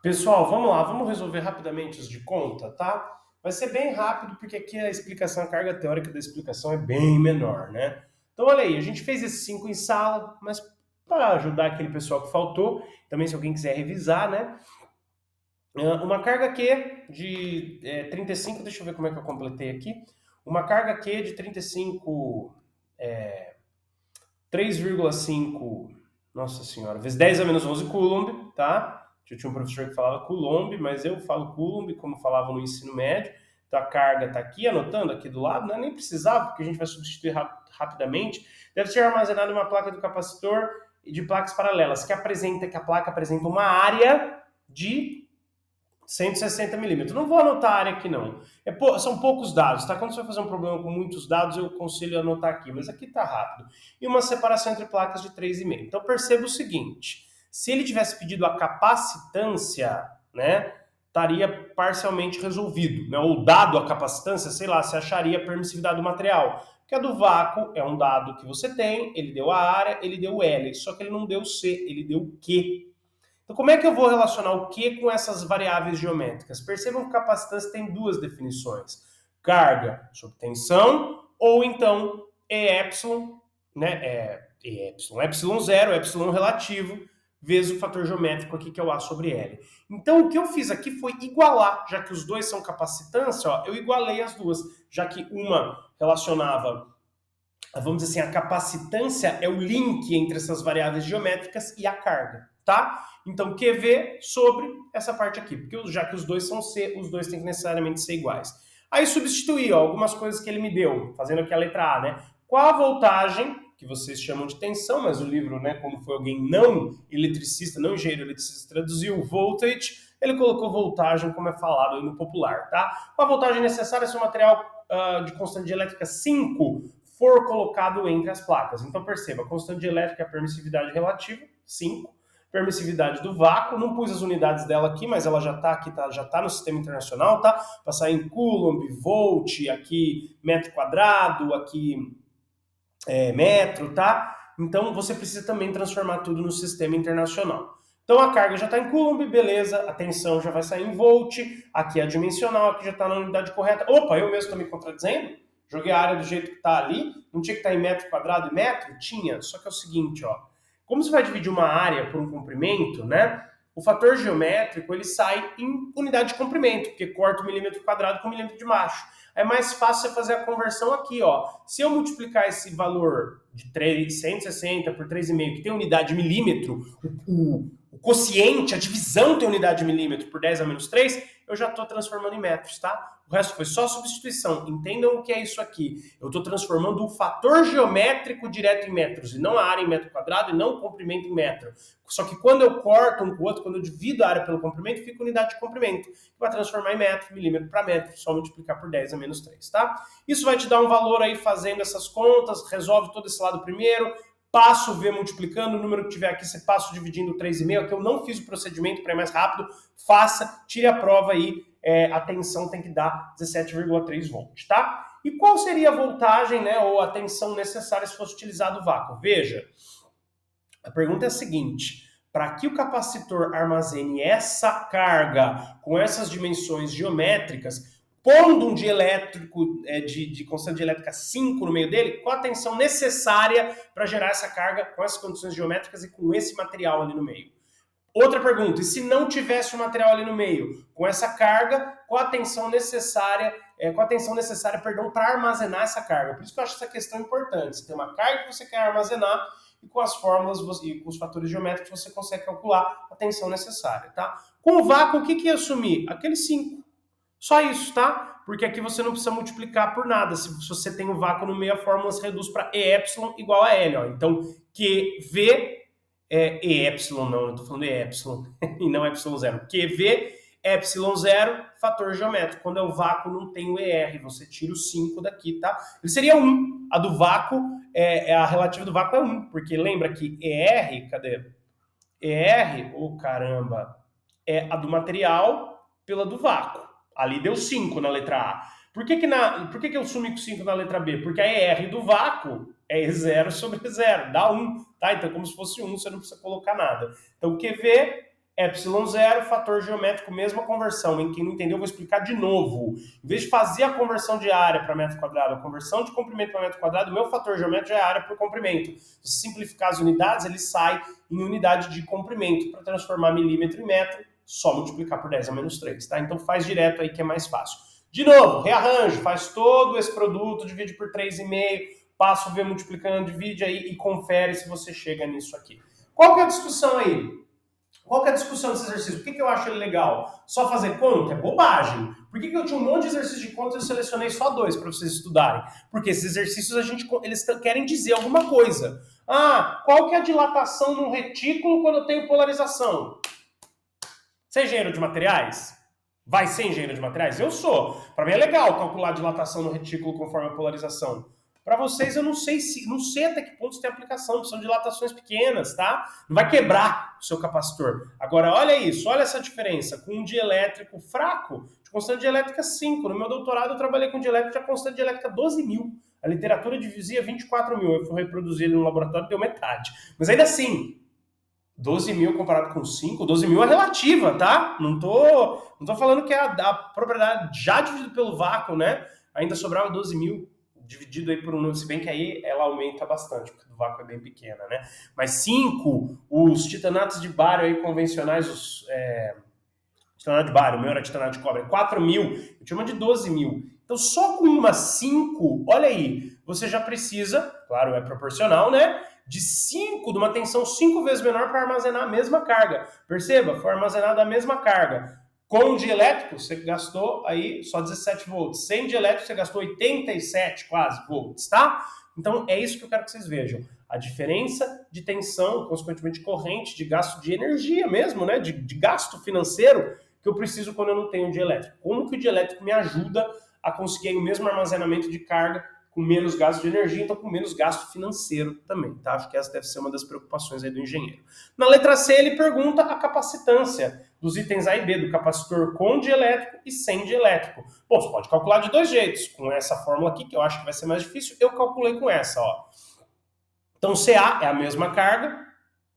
Pessoal, vamos lá, vamos resolver rapidamente os de conta, tá? Vai ser bem rápido, porque aqui a explicação, a carga teórica da explicação é bem menor, né? Então, olha aí, a gente fez esses 5 em sala, mas para ajudar aquele pessoal que faltou, também se alguém quiser revisar, né? Uma carga Q de 35, deixa eu ver como é que eu completei aqui. Uma carga Q de 35, 3,5, nossa senhora, vezes 10 a menos 11 Coulomb, tá? Eu tinha um professor que falava Coulomb, mas eu falo Coulomb como falava no ensino médio. Então a carga está aqui, anotando aqui do lado, não é nem precisava, porque a gente vai substituir rapidamente. Deve ser armazenada em uma placa do capacitor e de placas paralelas, que a placa apresenta uma área de 160 milímetros. Não vou anotar a área aqui, não. São poucos dados, tá? Quando você vai fazer um problema com muitos dados, eu aconselho anotar aqui, mas aqui tá rápido. E uma separação entre placas de 3,5. Então, perceba o seguinte, se ele tivesse pedido a capacitância, né, estaria parcialmente resolvido, né? Ou dado a capacitância, sei lá, você acharia a permissividade do material. Porque a do vácuo é um dado que você tem, ele deu a área, ele deu o L, só que ele não deu o C, ele deu o Q. Então, como é que eu vou relacionar o Q com essas variáveis geométricas? Percebam que capacitância tem duas definições. Carga sob tensão, ou então EY, né? EY0, epsilon relativo, vezes o fator geométrico aqui, que é o A sobre L. Então, o que eu fiz aqui foi igualar, já que os dois são capacitância, ó, eu igualei as duas, já que uma relacionava, vamos dizer assim, a capacitância é o link entre essas variáveis geométricas e a carga, tá? Então, QV sobre essa parte aqui, porque já que os dois são C, os dois têm que necessariamente ser iguais. Aí substituir, ó, algumas coisas que ele me deu, fazendo aqui a letra A, né? Qual a voltagem, que vocês chamam de tensão, mas o livro, né, como foi alguém não eletricista, não engenheiro eletricista, traduziu voltage, ele colocou voltagem, como é falado aí no popular, tá? Qual a voltagem necessária se o material de constante de elétrica 5 for colocado entre as placas? Então perceba, a constante de elétrica é a permissividade relativa, 5, permissividade do vácuo, não pus as unidades dela aqui, mas ela já está aqui, já está no sistema internacional, tá? Passar em Coulomb, Volt, aqui metro quadrado, aqui metro, tá? Então você precisa também transformar tudo no sistema internacional. Então a carga já está em Coulomb, beleza, a tensão já vai sair em Volt, aqui é a dimensional, aqui já está na unidade correta. Opa, eu mesmo estou me contradizendo? Joguei a área do jeito que está ali, não tinha que estar em metro quadrado e metro? Tinha, só que é o seguinte, ó, como você vai dividir uma área por um comprimento, né? O fator geométrico ele sai em unidade de comprimento, porque corta o milímetro quadrado com o milímetro de baixo. É mais fácil você fazer a conversão aqui, ó. Se eu multiplicar esse valor de 160 por 3,5, que tem unidade de milímetro, o quociente, a divisão tem unidade de milímetro por 10 a menos 3, eu já estou transformando em metros, tá? O resto foi só substituição. Entendam o que é isso aqui. Eu estou transformando o fator geométrico direto em metros, e não a área em metro quadrado, e não o comprimento em metro. Só que quando eu corto um com o outro, quando eu divido a área pelo comprimento, fica unidade de comprimento. Vai transformar em metro, milímetro para metro, só multiplicar por 10 a menos 3, tá? Isso vai te dar um valor aí fazendo essas contas, resolve todo esse lado primeiro, passo o V multiplicando, o número que tiver aqui, você passa dividindo 3,5, que eu não fiz o procedimento para ir mais rápido, faça, tire a prova aí, a tensão tem que dar 17,3 volts, tá? E qual seria a voltagem, né, ou a tensão necessária se fosse utilizado o vácuo? Veja, a pergunta é a seguinte, para que o capacitor armazene essa carga com essas dimensões geométricas, pondo um dielétrico de constante de elétrica 5 no meio dele, qual a tensão necessária para gerar essa carga com essas condições geométricas e com esse material ali no meio? Outra pergunta, e se não tivesse o material ali no meio, com essa carga, qual a tensão necessária, para armazenar essa carga? Por isso que eu acho essa questão importante. Você tem uma carga que você quer armazenar e com as fórmulas e com os fatores geométricos você consegue calcular a tensão necessária, tá? Com o vácuo, o que ia assumir? Aquele 5. Só isso, tá? Porque aqui você não precisa multiplicar por nada. Se você tem o vácuo no meio, a fórmula se reduz para EY igual a L. Ó. Então, QV EY, não, eu estou falando EY e não ε0. QV, ε0, fator geométrico. Quando é o vácuo, não tem o ER. Você tira o 5 daqui, tá? Ele seria 1. A do vácuo, a relativa do vácuo é 1. Porque lembra que ER, cadê? ER, caramba, é a do material pela do vácuo. Ali deu 5 na letra A. Por que eu sumi com 5 na letra B? Porque a ER do vácuo é E0 sobre 0, dá 1, tá? Então, como se fosse 1, você não precisa colocar nada. Então, QV ε0, fator geométrico, mesma conversão. Em quem não entendeu, eu vou explicar de novo. Em vez de fazer a conversão de área para metro quadrado, a conversão de comprimento para metro quadrado, o meu fator geométrico já é área por comprimento. Se simplificar as unidades, ele sai em unidade de comprimento. Para transformar milímetro em metro, só multiplicar por 10 a menos 3, tá? Então faz direto aí que é mais fácil. De novo, rearranjo, faz todo esse produto, divide por 3,5, passa o V multiplicando, divide aí e confere se você chega nisso aqui. Qual que é a discussão aí? Qual que é a discussão desse exercício? Por que eu acho ele legal? Só fazer conta? É bobagem. Por que eu tinha um monte de exercícios de conta e eu selecionei só 2 para vocês estudarem? Porque esses exercícios eles querem dizer alguma coisa. Ah, qual que é a dilatação no retículo quando eu tenho polarização? Você é engenheiro de materiais? Vai ser engenheiro de materiais? Eu sou. Para mim é legal calcular a dilatação no retículo conforme a polarização. Para vocês, eu não sei até que ponto tem aplicação, são dilatações pequenas, tá? Não vai quebrar o seu capacitor. Agora, olha isso, olha essa diferença. Com um dielétrico fraco, de constante dielétrica 5. No meu doutorado, eu trabalhei com dielétrico de constante dielétrica 12.000. A literatura dizia 24.000. Eu fui reproduzir ele no laboratório e deu metade. Mas ainda assim, 12.000 comparado com 5, 12.000 é relativa, tá? Não tô falando que é a propriedade já dividido pelo vácuo, né? Ainda sobrava 12.000. Dividido aí por um número, se bem que aí ela aumenta bastante, porque o vácuo é bem pequena, né? Mas 5, os titanatos de bário aí convencionais, titanato de bário, o meu era titanato de cobre, 4.000, eu tinha uma de 12.000. Então só com uma 5, olha aí, você já precisa, claro, é proporcional, né? De 5, de uma tensão 5 vezes menor para armazenar a mesma carga. Perceba, foi armazenada a mesma carga. Com dielétrico, você gastou aí só 17 volts. Sem dielétrico, você gastou 87 quase volts, tá? Então, é isso que eu quero que vocês vejam. A diferença de tensão, consequentemente corrente, de gasto de energia mesmo, né? De gasto financeiro que eu preciso quando eu não tenho dielétrico. Como que o dielétrico me ajuda a conseguir o mesmo armazenamento de carga com menos gasto de energia, então com menos gasto financeiro também, tá? Acho que essa deve ser uma das preocupações aí do engenheiro. Na letra C, ele pergunta a capacitância dos itens A e B, do capacitor com dielétrico e sem dielétrico. Bom, você pode calcular de 2 jeitos. Com essa fórmula aqui, que eu acho que vai ser mais difícil, eu calculei com essa, ó. Então, CA é a mesma carga,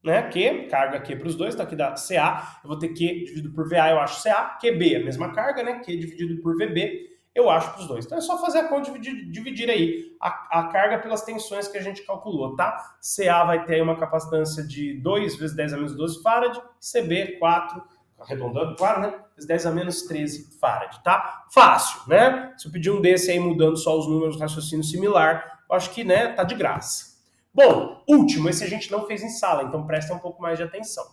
né? Q, carga Q para os dois, então aqui dá CA, eu vou ter Q dividido por VA, eu acho CA, QB é a mesma carga, né? Q dividido por VB, eu acho para os dois. Então é só fazer a conta e dividir aí a carga pelas tensões que a gente calculou, tá? CA vai ter aí uma capacitância de 2 vezes 10 a menos 12 farad, CB 4, arredondando, claro, né? Vezes 10 a menos 13 farad, tá? Fácil, né? Se eu pedir um desse aí mudando só os números, raciocínio similar, eu acho que, né, tá de graça. Bom, último, esse a gente não fez em sala, então presta um pouco mais de atenção.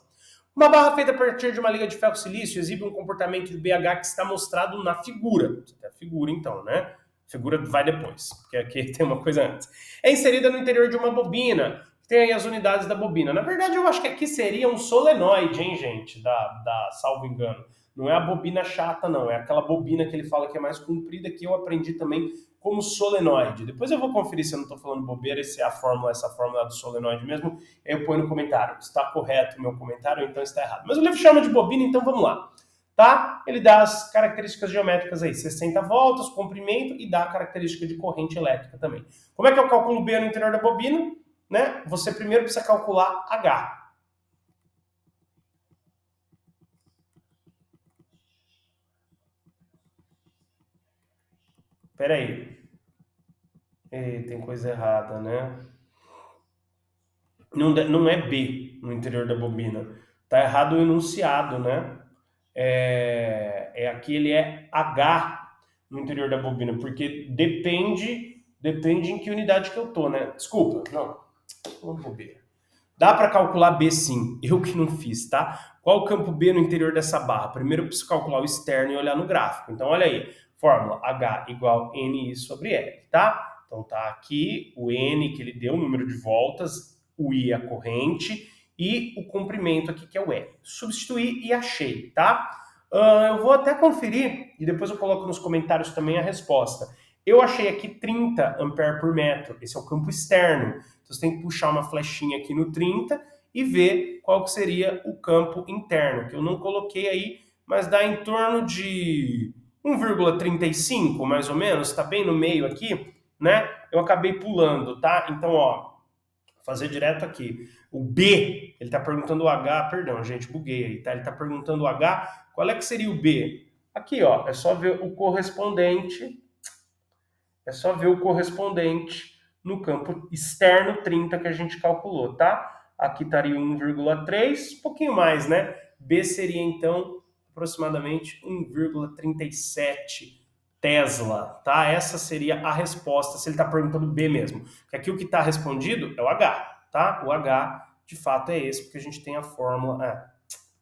Uma barra feita a partir de uma liga de ferro-silício exibe um comportamento de BH que está mostrado na figura. Você tem a figura então, né? A figura vai depois, porque aqui tem uma coisa antes. É inserida no interior de uma bobina, que tem aí as unidades da bobina. Na verdade, eu acho que aqui seria um solenoide, hein, gente? Salvo engano. Não é a bobina chata, não. É aquela bobina que ele fala que é mais comprida, que eu aprendi também como solenoide. Depois eu vou conferir se eu não estou falando bobeira, se é essa fórmula do solenoide mesmo, eu ponho no comentário. Está correto o meu comentário ou então está errado. Mas o livro chama de bobina, então vamos lá. Tá? Ele dá as características geométricas aí, 60 voltas, comprimento e dá a característica de corrente elétrica também. Como é que eu calculo B no interior da bobina? Né? Você primeiro precisa calcular H. Espera aí. Tem coisa errada, né? Não é B no interior da bobina. Tá errado o enunciado, né? Aqui ele é H no interior da bobina, porque depende em que unidade que eu tô, né? Desculpa, não. Vamos bobeira. Dá para calcular B sim, eu que não fiz, tá? Qual o campo B no interior dessa barra? Primeiro eu preciso calcular o externo e olhar no gráfico. Então olha aí, fórmula H igual NI sobre L, tá? Então tá aqui o N que ele deu, o número de voltas, o I é a corrente e o comprimento aqui que é o L. Substituí e achei, tá? Eu vou até conferir e depois eu coloco nos comentários também a resposta. Eu achei aqui 30 ampere por metro, esse é o campo externo. Então você tem que puxar uma flechinha aqui no 30 e ver qual que seria o campo interno, que eu não coloquei aí, mas dá em torno de 1,35 mais ou menos, tá bem no meio aqui, né? Eu acabei pulando, tá? Então, ó, fazer direto aqui. O B, ele está perguntando o H, perdão, gente, buguei aí, tá? Ele está perguntando o H, qual é que seria o B? Aqui, ó, é só ver o correspondente no campo externo 30 que a gente calculou, tá? Aqui estaria 1,3, um pouquinho mais, né? B seria, então, aproximadamente 1,37 Tesla, tá? Essa seria a resposta, se ele está perguntando B mesmo. Porque aqui o que está respondido é o H, tá? O H, de fato, é esse, porque a gente tem a fórmula...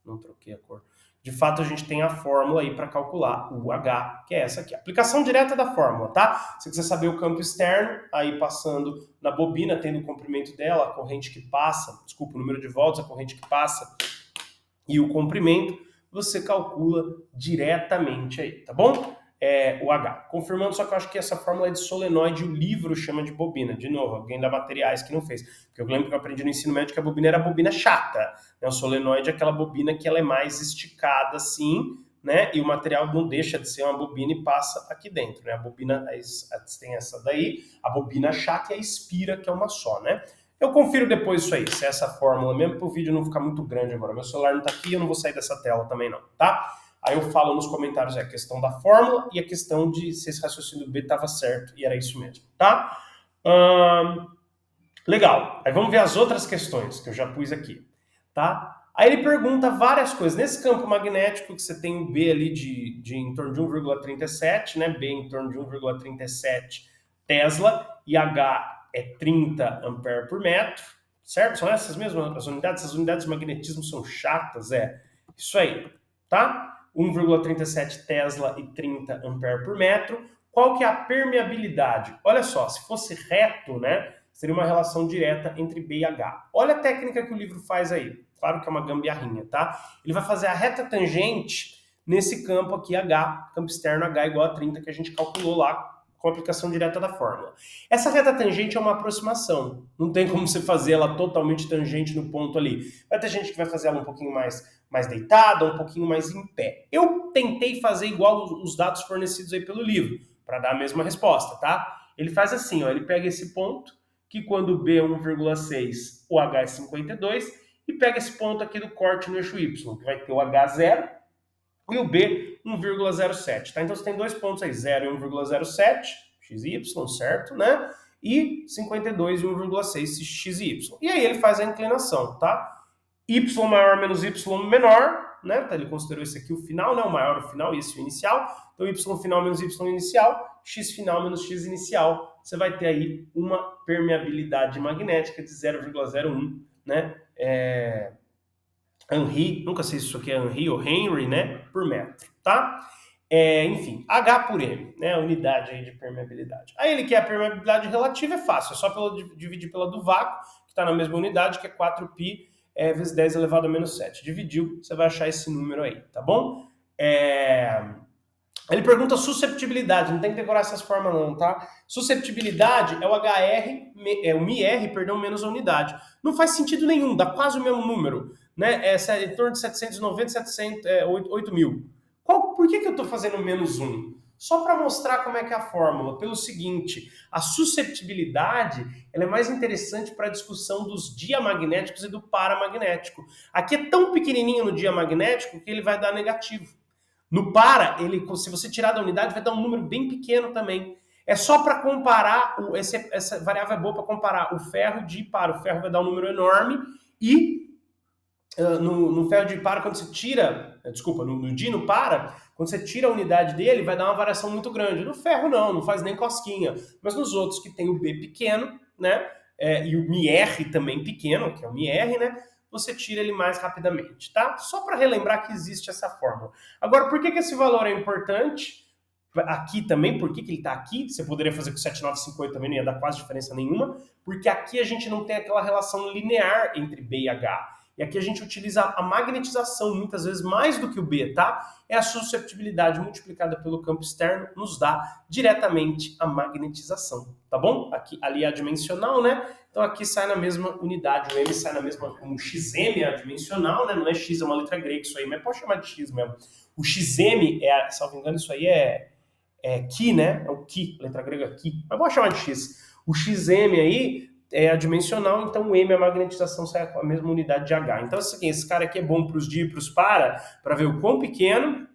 não troquei a cor. De fato, a gente tem a fórmula aí para calcular o H, que é essa aqui. Aplicação direta da fórmula, tá? Se você quiser saber o campo externo, aí passando na bobina, tendo o comprimento dela, a corrente que passa, desculpa, o número de volts, a corrente que passa e o comprimento, você calcula diretamente aí, tá bom? O H. Confirmando, só que eu acho que essa fórmula é de solenoide, o livro chama de bobina. De novo, alguém da materiais que não fez. Porque eu lembro que eu aprendi no ensino médio que a bobina era a bobina chata. Né? O solenoide é aquela bobina que ela é mais esticada assim, né? E o material não deixa de ser uma bobina e passa aqui dentro, né? A bobina tem essa daí, a bobina chata e a espira, que é uma só, né? Eu confiro depois isso aí, se é essa fórmula mesmo, para o vídeo não ficar muito grande agora. Meu celular não tá aqui, eu não vou sair dessa tela também não, tá? Aí eu falo nos comentários a questão da fórmula e a questão de se esse raciocínio do B estava certo, e era isso mesmo, tá? Legal. Aí vamos ver as outras questões que eu já pus aqui, tá? Aí ele pergunta várias coisas. Nesse campo magnético que você tem o B ali de em torno de 1,37, né? B em torno de 1,37 Tesla e H é 30 ampere por metro, certo? São essas mesmas as unidades. As unidades de magnetismo são chatas, isso aí, tá? 1,37 Tesla e 30 ampere por metro. Qual que é a permeabilidade? Olha só, se fosse reto, né, seria uma relação direta entre B e H. Olha a técnica que o livro faz aí. Claro que é uma gambiarrinha, tá? Ele vai fazer a reta tangente nesse campo aqui H, campo externo H igual a 30 que a gente calculou lá com a aplicação direta da fórmula. Essa reta tangente é uma aproximação. Não tem como você fazer ela totalmente tangente no ponto ali. Vai ter gente que vai fazer ela um pouquinho mais deitada, um pouquinho mais em pé. Eu tentei fazer igual os dados fornecidos aí pelo livro, para dar a mesma resposta, tá? Ele faz assim, ó, ele pega esse ponto, que quando B é 1,6, o H é 52, e pega esse ponto aqui do corte no eixo Y, que vai ter o H 0 e o B 1,07, tá? Então você tem dois pontos aí, 0 e 1,07, XY, certo, né? E 52 e 1,6 XY. E aí ele faz a inclinação, tá? Y maior menos Y menor, né? Então ele considerou esse aqui o final, né? O maior o final e esse o inicial. Então Y final menos Y inicial, X final menos X inicial. Você vai ter aí uma permeabilidade magnética de 0,01, né? Henry, nunca sei se isso aqui é Henry ou Henry, né? Por metro, tá? Enfim, H por M, né? A unidade aí de permeabilidade. Aí ele quer a permeabilidade relativa, é fácil, é só dividir pela do vácuo, que está na mesma unidade, que é 4π vezes 10 elevado a menos 7. Dividiu, você vai achar esse número aí, tá bom? Ele pergunta susceptibilidade, não tem que decorar essas formas não, tá? Susceptibilidade é o HR, o MIR, perdão, menos a unidade. Não faz sentido nenhum, dá quase o mesmo número, né? É em torno de 790, 8 mil. Por que eu estou fazendo menos 1? Só para mostrar como é que é a fórmula. Pelo seguinte, a susceptibilidade ela é mais interessante para a discussão dos diamagnéticos e do paramagnético. Aqui é tão pequenininho no diamagnético que ele vai dar negativo. No para, se você tirar da unidade, vai dar um número bem pequeno também. É só para comparar, essa variável é boa para comparar o ferro de para. O ferro vai dar um número enorme e no ferro de para, quando você tira, no di no para, quando você tira a unidade dele, vai dar uma variação muito grande. No ferro não faz nem cosquinha. Mas nos outros que tem o B pequeno, né, e o MIR também pequeno, que é o MIR, né, você tira ele mais rapidamente, tá? Só para relembrar que existe essa fórmula. Agora, por que esse valor é importante? Aqui também, por que ele está aqui? Você poderia fazer com 7958 também, não ia dar quase diferença nenhuma, porque aqui a gente não tem aquela relação linear entre B e H. E aqui a gente utiliza a magnetização, muitas vezes mais do que o B, tá? É a susceptibilidade multiplicada pelo campo externo, nos dá diretamente a magnetização, tá bom? Aqui, ali é adimensional, né? Então aqui sai na mesma unidade, o M sai na mesma, como XM é adimensional, né? Não é X, é uma letra grega isso aí, mas pode chamar de X mesmo. O XM, salvo engano, isso aí é Ki, né? É o Ki, letra grega Ki, mas pode chamar de X. O XM aí é adimensional, então o M, a magnetização, sai com a mesma unidade de H. Então, assim, esse cara aqui é bom para os dípros para ver o quão pequeno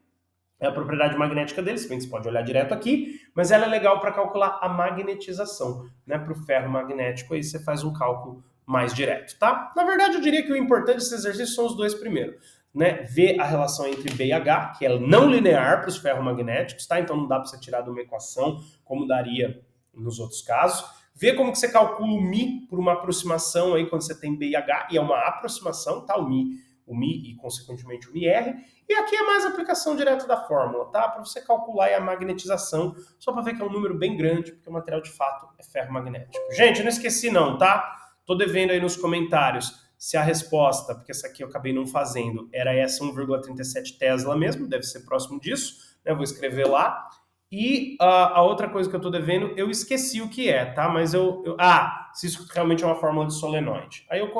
é a propriedade magnética dele, se bem que você pode olhar direto aqui, mas ela é legal para calcular a magnetização, né? Para o ferro magnético, aí você faz um cálculo mais direto, tá? Na verdade, eu diria que o importante desse exercício são os dois primeiros, né? Ver a relação entre B e H, que é não linear para os ferromagnéticos, tá? Então não dá para você tirar de uma equação, como daria nos outros casos. Ver como que você calcula o Mi por uma aproximação aí quando você tem B e H, e é uma aproximação, tá? O Mi e, consequentemente, o MR. E aqui é mais aplicação direta da fórmula, tá? Para você calcular a magnetização, só para ver que é um número bem grande, porque o material, de fato, é ferromagnético. Gente, eu não esqueci não, tá? Tô devendo aí nos comentários se a resposta, porque essa aqui eu acabei não fazendo, era essa 1,37 Tesla mesmo, deve ser próximo disso, né? Vou escrever lá. E a outra coisa que eu tô devendo, eu esqueci o que é, tá? Mas se isso realmente é uma fórmula de solenoide. Aí eu